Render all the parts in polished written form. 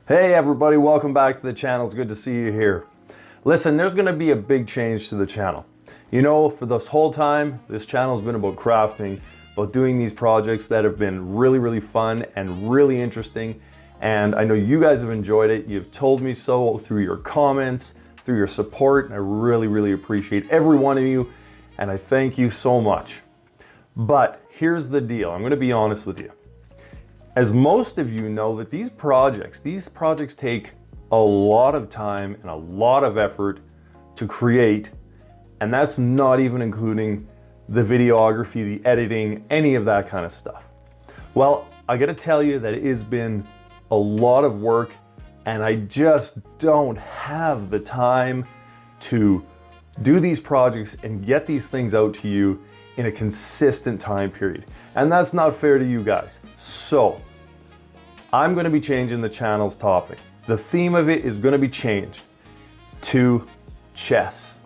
Hey everybody, welcome back to the channel. It's good to see you here. Listen, there's going to be a big change to the channel. You know, for this whole time, this channel has been about crafting, about doing these projects that have been really fun and really interesting. And I know you guys have enjoyed it. You've told me so through your comments, through your support. And I really appreciate every one of you. And I thank you so much. But here's the deal. I'm going to be honest with you. As most of you know, that these projects take a lot of time and a lot of effort to create, and that's not even including the videography, the editing, any of that kind of stuff. Well, I gotta tell you that it has been a lot of work, and I just don't have the time to do these projects and get these things out to you in a consistent time period. And that's not fair to you guys. So I'm going to be changing the channel's topic. The theme of it is going to be changed to chess.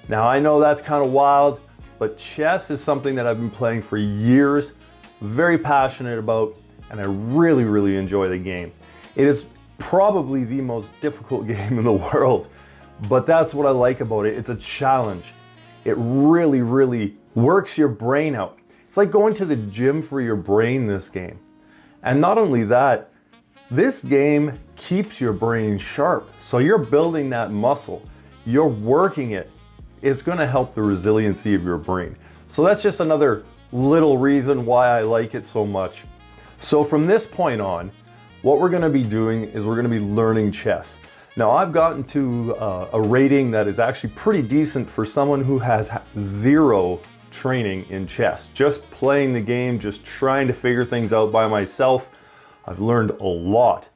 Now I know that's kind of wild, but chess is something that I've been playing for years, very passionate about, and I really enjoy the game. It is probably the most difficult game in the world, but that's what I like about it. It's a challenge. It really works your brain out. It's like going to the gym for your brain, this game. And not only that, this game keeps your brain sharp. So you're building that muscle, you're working it. It's gonna help the resiliency of your brain. So that's just another little reason why I like it so much. So from this point on, what we're gonna be doing is we're gonna be learning chess. Now I've gotten to a rating that is actually pretty decent for someone who has zero training in chess. Just playing the game, just trying to figure things out by myself. I've learned a lot,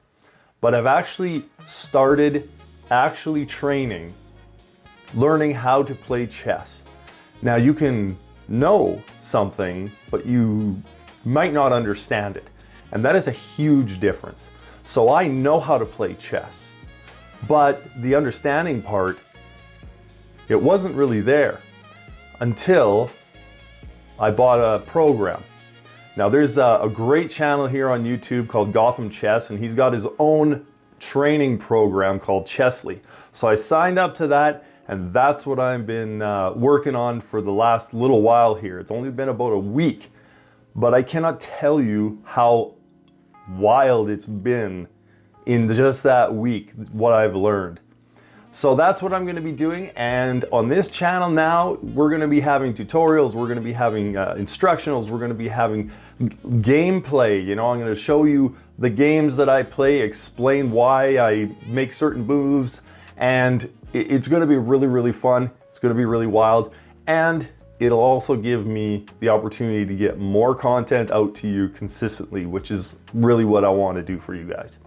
but I've actually started training, learning how to play chess. Now you can know something, but you might not understand it. And that is a huge difference. So I know how to play chess, but the understanding part, it wasn't really there until I bought a program. Now there's a great channel here on YouTube called Gotham Chess, and he's got his own training program called Chessly. So I signed up to that, and that's what I've been working on for the last little while here. It's only been about a week, but I cannot tell you how wild it's been in just that week, what I've learned. So that's what I'm going to be doing, and on this channel now, we're going to be having tutorials, we're going to be having instructionals, we're going to be having gameplay. You know, I'm going to show you the games that I play, explain why I make certain moves, and it's going to be really fun. It's going to be really wild, and it'll also give me the opportunity to get more content out to you consistently, which is really what I want to do for you guys.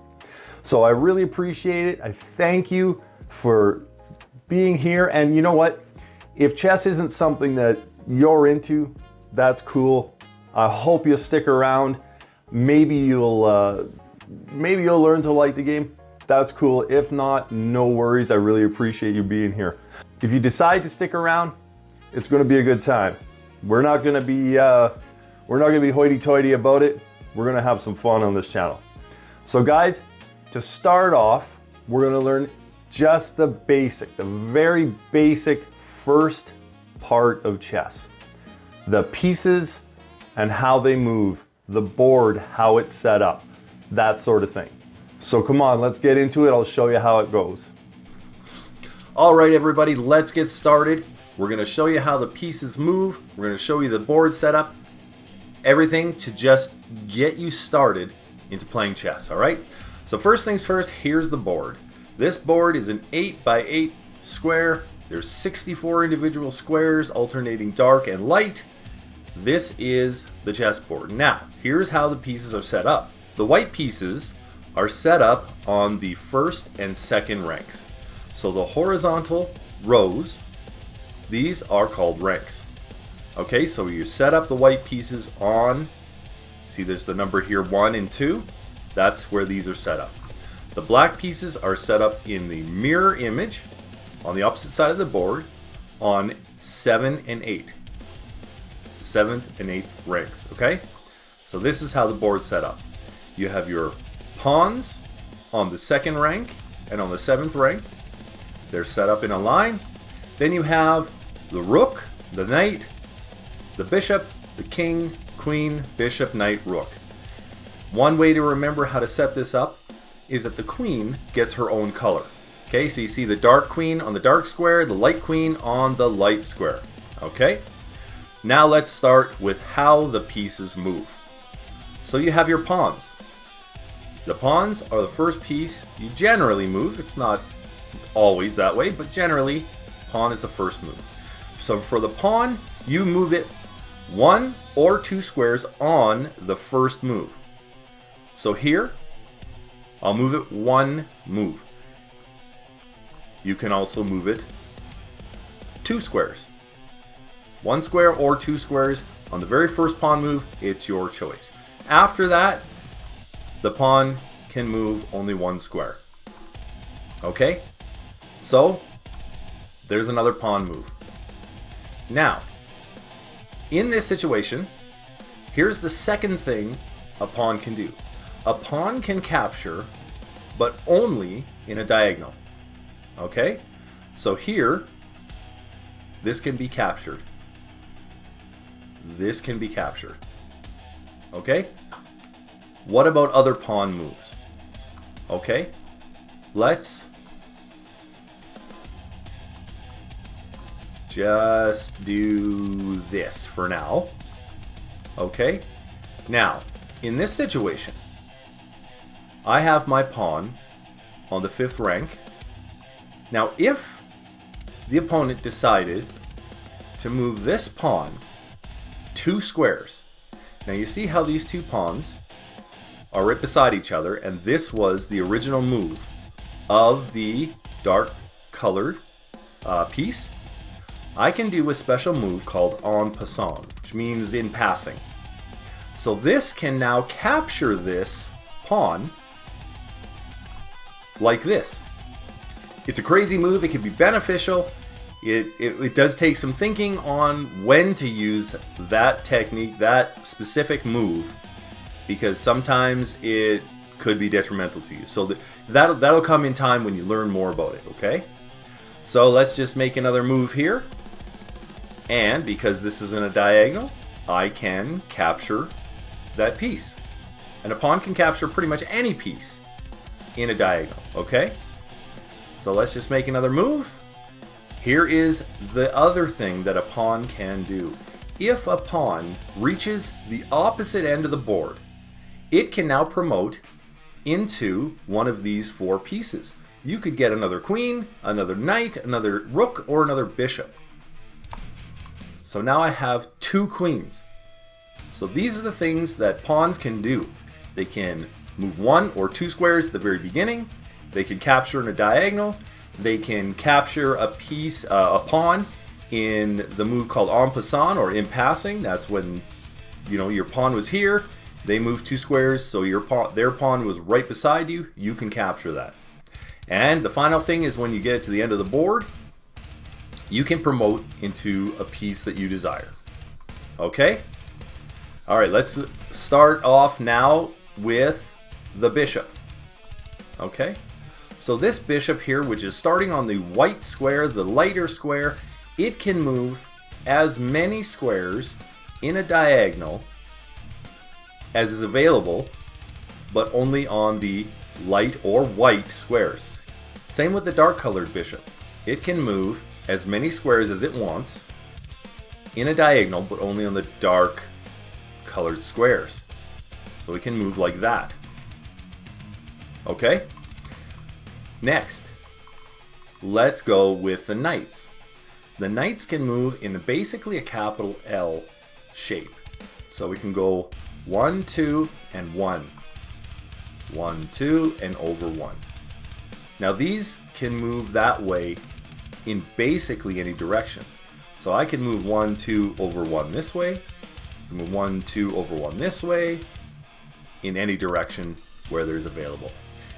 So I really appreciate it. I thank you for being here. And you know what? If chess isn't something that you're into, that's cool. I hope you'll stick around. Maybe you'll learn to like the game. That's cool. If not, no worries. I really appreciate you being here. If you decide to stick around, it's going to be a good time. We're not going to be hoity-toity about it. We're going to have some fun on this channel. So guys, to start off, we're going to learn just the very basic first part of chess. The pieces and how they move, the board, how it's set up, that sort of thing. So come on, let's get into it. I'll show you how it goes. All right, everybody, let's get started. We're going to show you how the pieces move. We're going to show you the board setup, everything to just get you started into playing chess, all right? So first things first, here's the board. This board is an 8x8 square. There's 64 individual squares alternating dark and light. This is the chessboard. Now, here's how the pieces are set up. The white pieces are set up on the first and second ranks. So the horizontal rows, these are called ranks. Okay, so you set up the white pieces on, see there's the number here, 1 and 2. That's where these are set up. The black pieces are set up in the mirror image on the opposite side of the board on 7 and 8. 7th and 8th ranks, okay? So this is how the board's set up. You have your pawns on the 2nd rank and on the 7th rank. They're set up in a line. Then you have the rook, the knight, the bishop, the king, queen, bishop, knight, rook. One way to remember how to set this up is that the queen gets her own color. Okay, so you see the dark queen on the dark square, the light queen on the light square. Okay, now let's start with how the pieces move. So you have your pawns. The pawns are the first piece you generally move. It's not always that way, but generally, pawn is the first move. So for the pawn, you move it 1 or 2 squares on the first move. So here, I'll move it 1 move. You can also move it 2 squares. 1 square or 2 squares on the very first pawn move, it's your choice. After that, the pawn can move only 1 square. Okay? So, there's another pawn move. Now, in this situation, here's the second thing a pawn can do. A pawn can capture, but only in a diagonal. Okay? So here, this can be captured. This can be captured. Okay? What about other pawn moves? Okay? Let's just do this for now. Okay? Now, in this situation, I have my pawn on the 5th rank. Now, if the opponent decided to move this pawn 2 squares, now you see how these 2 pawns are right beside each other, and this was the original move of the dark colored piece. I can do a special move called en passant, which means in passing. So this can now capture this pawn like this. It's a crazy move. It can be beneficial. It does take some thinking on when to use that technique, that specific move, because sometimes it could be detrimental to you. So that'll come in time when you learn more about it, okay? So let's just make another move here. And because this is in a diagonal, I can capture that piece. And a pawn can capture pretty much any piece in a diagonal, okay? So let's just make another move. Here is the other thing that a pawn can do. If a pawn reaches the opposite end of the board, it can now promote into one of these 4 pieces. You could get another queen, another knight, another rook, or another bishop. So now I have 2 queens. So these are the things that pawns can do. They can move 1 or 2 squares at the very beginning. They can capture in a diagonal. They can capture a piece, a pawn, in the move called en passant or in passing. That's when, you know, your pawn was here. They moved 2 squares, so their pawn was right beside you. You can capture that. And the final thing is when you get to the end of the board, you can promote into a piece that you desire. Okay? Alright, let's start off now with the bishop. Okay? So this bishop here, which is starting on the white square, the lighter square, it can move as many squares in a diagonal as is available, but only on the light or white squares. Same with the dark colored bishop. It can move as many squares as it wants in a diagonal, but only on the dark colored squares. So it can move like that. Okay? Next, let's go with the knights. The knights can move in basically a capital L shape. So we can go 1, 2, and 1. 1, 2, and over 1. Now these can move that way in basically any direction. So I can move 1, 2, over 1 this way, move 1, 2, over 1 this way, in any direction where there's available.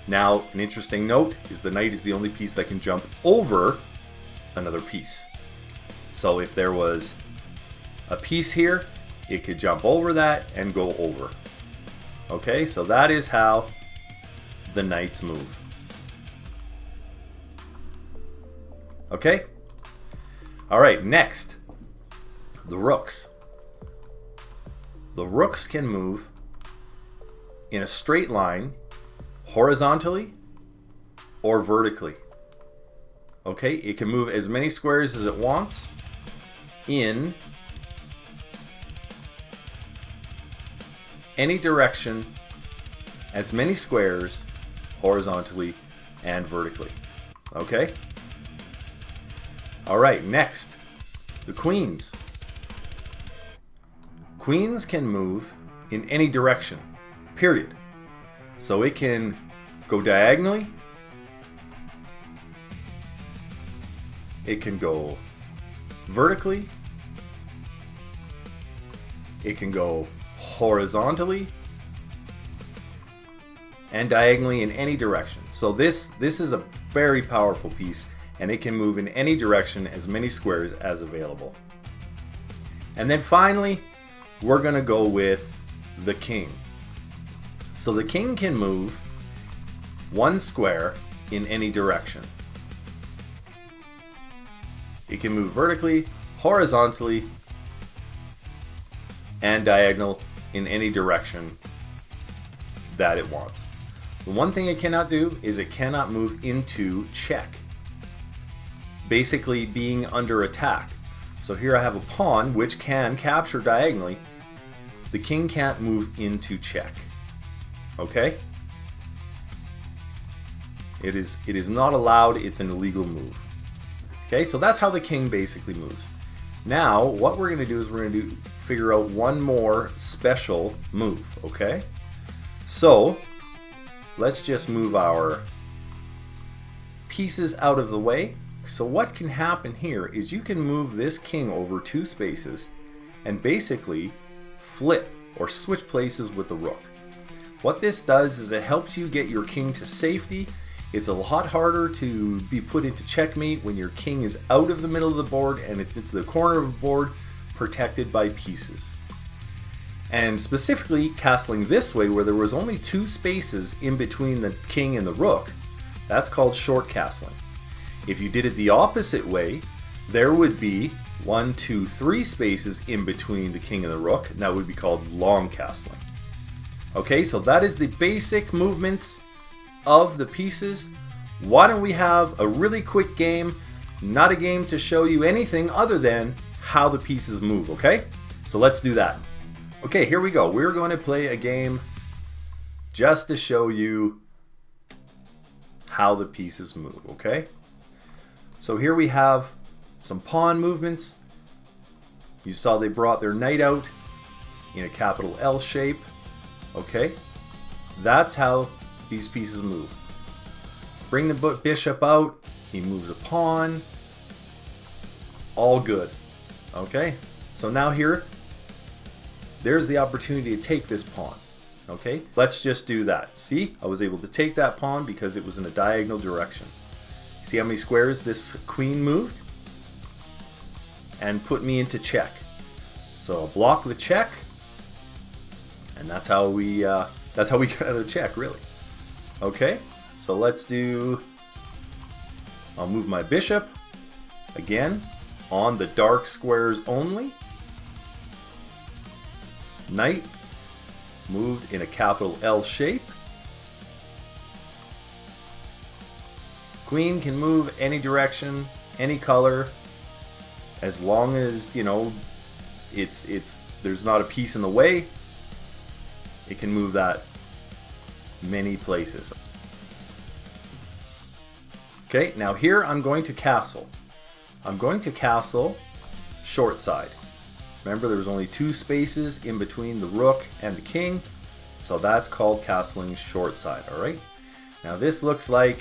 Now, an interesting note is the knight is the only piece that can jump over another piece. So if there was a piece here, it could jump over that and go over. Okay, so that is how the knight's move. Okay? Alright, next. The rooks. The rooks can move in a straight line, horizontally, or vertically. Okay, it can move as many squares as it wants in any direction, as many squares horizontally and vertically. Okay? Alright, next, the queens. Queens can move in any direction, period. So it can go diagonally, it can go vertically, it can go horizontally, and diagonally in any direction. So this is a very powerful piece, and it can move in any direction, as many squares as available. And then finally, we're going to go with the king. So the king can move one square in any direction. It can move vertically, horizontally, and diagonal in any direction that it wants. The one thing it cannot do is it cannot move into check, basically being under attack. So here I have a pawn which can capture diagonally. The king can't move into check. Okay? It is not allowed. It's an illegal move. Okay, so that's how the king basically moves. Now, what we're going to do is we're going to figure out one more special move. Okay? So, let's just move our pieces out of the way. So what can happen here is you can move this king over 2 spaces and basically flip or switch places with the rook. What this does is it helps you get your king to safety. It's a lot harder to be put into checkmate when your king is out of the middle of the board and it's into the corner of the board protected by pieces. And specifically castling this way, where there was only 2 spaces in between the king and the rook, that's called short castling. If you did it the opposite way, there would be 1, 2, 3 spaces in between the king and the rook, and that would be called long castling. Okay, so that is the basic movements of the pieces. Why don't we have a really quick game, not a game to show you anything other than how the pieces move, okay? So let's do that. Okay, here we go. We're going to play a game just to show you how the pieces move, okay? So here we have some pawn movements. You saw they brought their knight out in a capital L shape. Okay, that's how these pieces move. Bring the bishop out, he moves a pawn. All good. Okay, so now here, there's the opportunity to take this pawn. Okay, let's just do that. See, I was able to take that pawn because it was in a diagonal direction. See how many squares this queen moved? And put me into check. So I'll block the check, and that's how we get out of check, really. Okay, so let's do. I'll move my bishop again on the dark squares only. Knight moved in a capital L shape. Queen can move any direction, any color, as long as, you know, there's not a piece in the way. It can move that many places. Okay, now here I'm going to castle. I'm going to castle short side. Remember, there was only 2 spaces in between the rook and the king, so that's called castling short side. All right. Now this looks like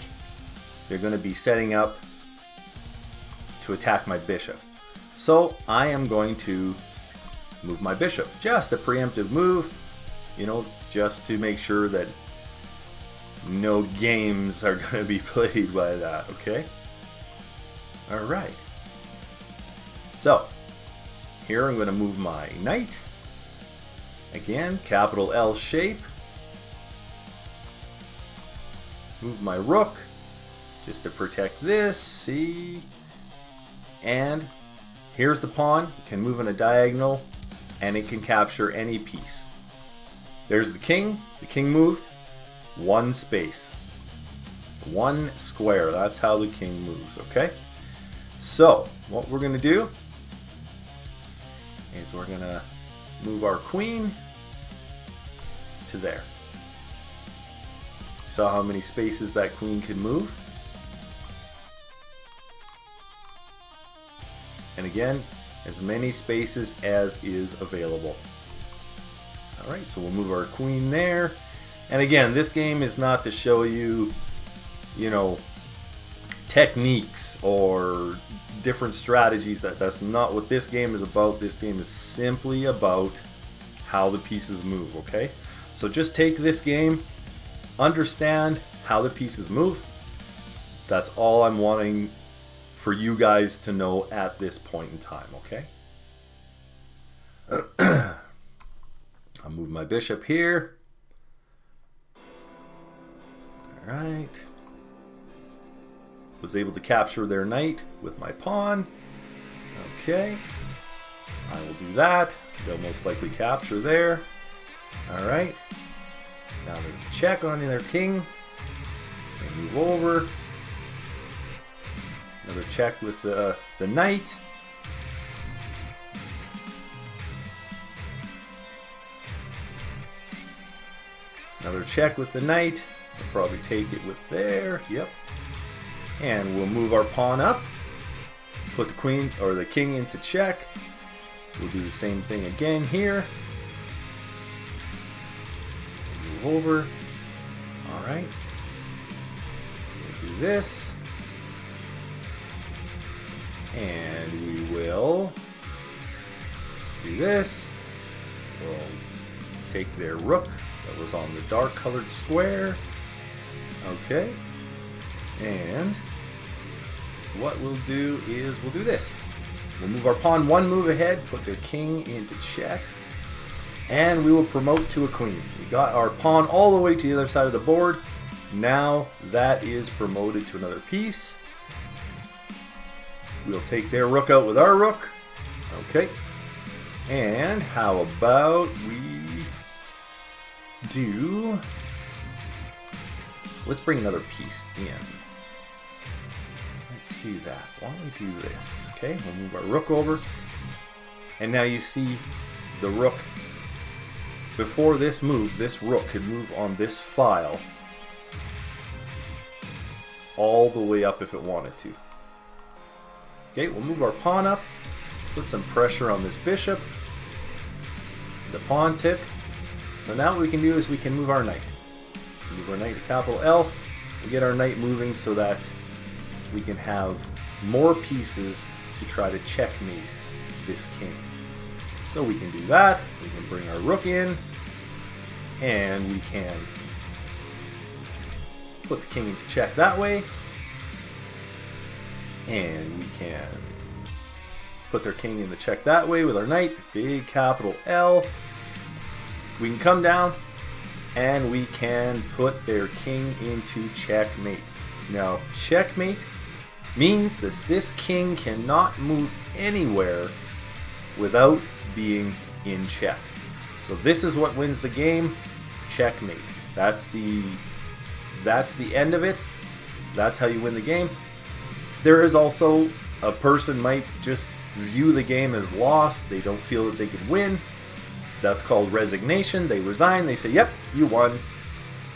they're going to be setting up to attack my bishop. So I am going to move my bishop. Just a preemptive move, you know, just to make sure that no games are going to be played by that, okay? All right. So here I'm going to move my knight. Again, capital L shape. move my rook just to protect this. See? And here's the pawn. It can move in a diagonal and it can capture any piece. There's the king. The king moved. One space. One square. That's how the king moves, okay? So, what we're going to do is we're going to move our queen to there. Saw how many spaces that queen can move? And again, as many spaces as is available. Alright, so we'll move our queen there. And again, this game is not to show you, you know, techniques or different strategies. That's not what this game is about. This game is simply about how the pieces move, okay? So just take this game, understand how the pieces move. That's all I'm wanting for you guys to know at this point in time, okay? I'll move my bishop here. Alright. Was able to capture their knight with my pawn. Okay. I will do that. They'll most likely capture there. Alright. Now there's a check on their king. They move over. Another check with the knight. Another check with the knight. We'll probably take it with there. Yep. And we'll move our pawn up. Put the queen or the king into check. We'll do the same thing again here. Move over. Alright. We'll do this. And we will do this. We'll take their rook that was on the dark colored square. Okay. And what we'll do is we'll do this. We'll move our pawn one move ahead, put their king into check, and we will promote to a queen. We got our pawn all the way to the other side of the board. Now that is promoted to another piece. We'll take their rook out with our rook. Okay. And how about we do... Let's bring another piece in. Let's do that. Why don't we do this? Okay, we'll move our rook over. And now you see the rook. Before this move, this rook could move on this file all the way up if it wanted to. Okay, we'll move our pawn up, put some pressure on this bishop, the pawn tick. So now what we can do is we can move our knight. Move our knight to capital L and get our knight moving so that we can have more pieces to try to checkmate this king. So we can do that. We can bring our rook in and we can put the king into check that way. And we can put their king in the check that way with our knight, big capital L. We can come down and we can put their king into checkmate. Now, checkmate means this king cannot move anywhere without being in check. So this is what wins the game, checkmate. That's the end of it. That's how you win the game. There is also a person might just view the game as lost. They don't feel that they could win. That's called resignation. They resign. They say, yep, you won.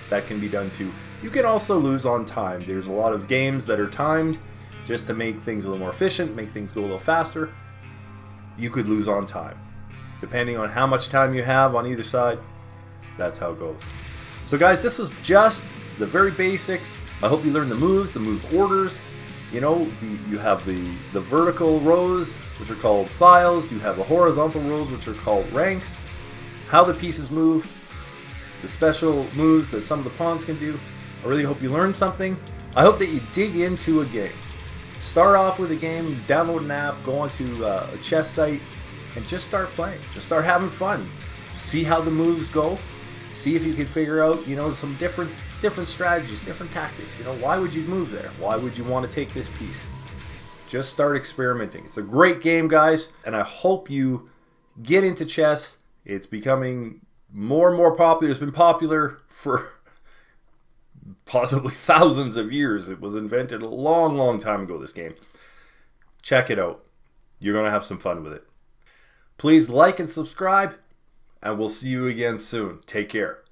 That can be done too. You can also lose on time. There's a lot of games that are timed just to make things a little more efficient, make things go a little faster. You could lose on time. Depending on how much time you have on either side, that's how it goes. So guys, this was just the very basics. I hope you learned the moves, the move orders. You know, you have the vertical rows, which are called files. You have the horizontal rows, which are called ranks. How the pieces move, the special moves that some of the pawns can do. I really hope you learned something. I hope that you dig into a game. Start off with a game, download an app, go onto a chess site, and just start playing. Just start having fun. See how the moves go. See if you can figure out, you know, some different different strategies, different tactics. You know, why would you move there? Why would you want to take this piece? Just start experimenting. It's a great game, guys, and I hope you get into chess. It's becoming more and more popular. It's been popular for possibly thousands of years. It was invented a long, long time ago, this game. Check it out. You're going to have some fun with it. Please like and subscribe, and we'll see you again soon. Take care.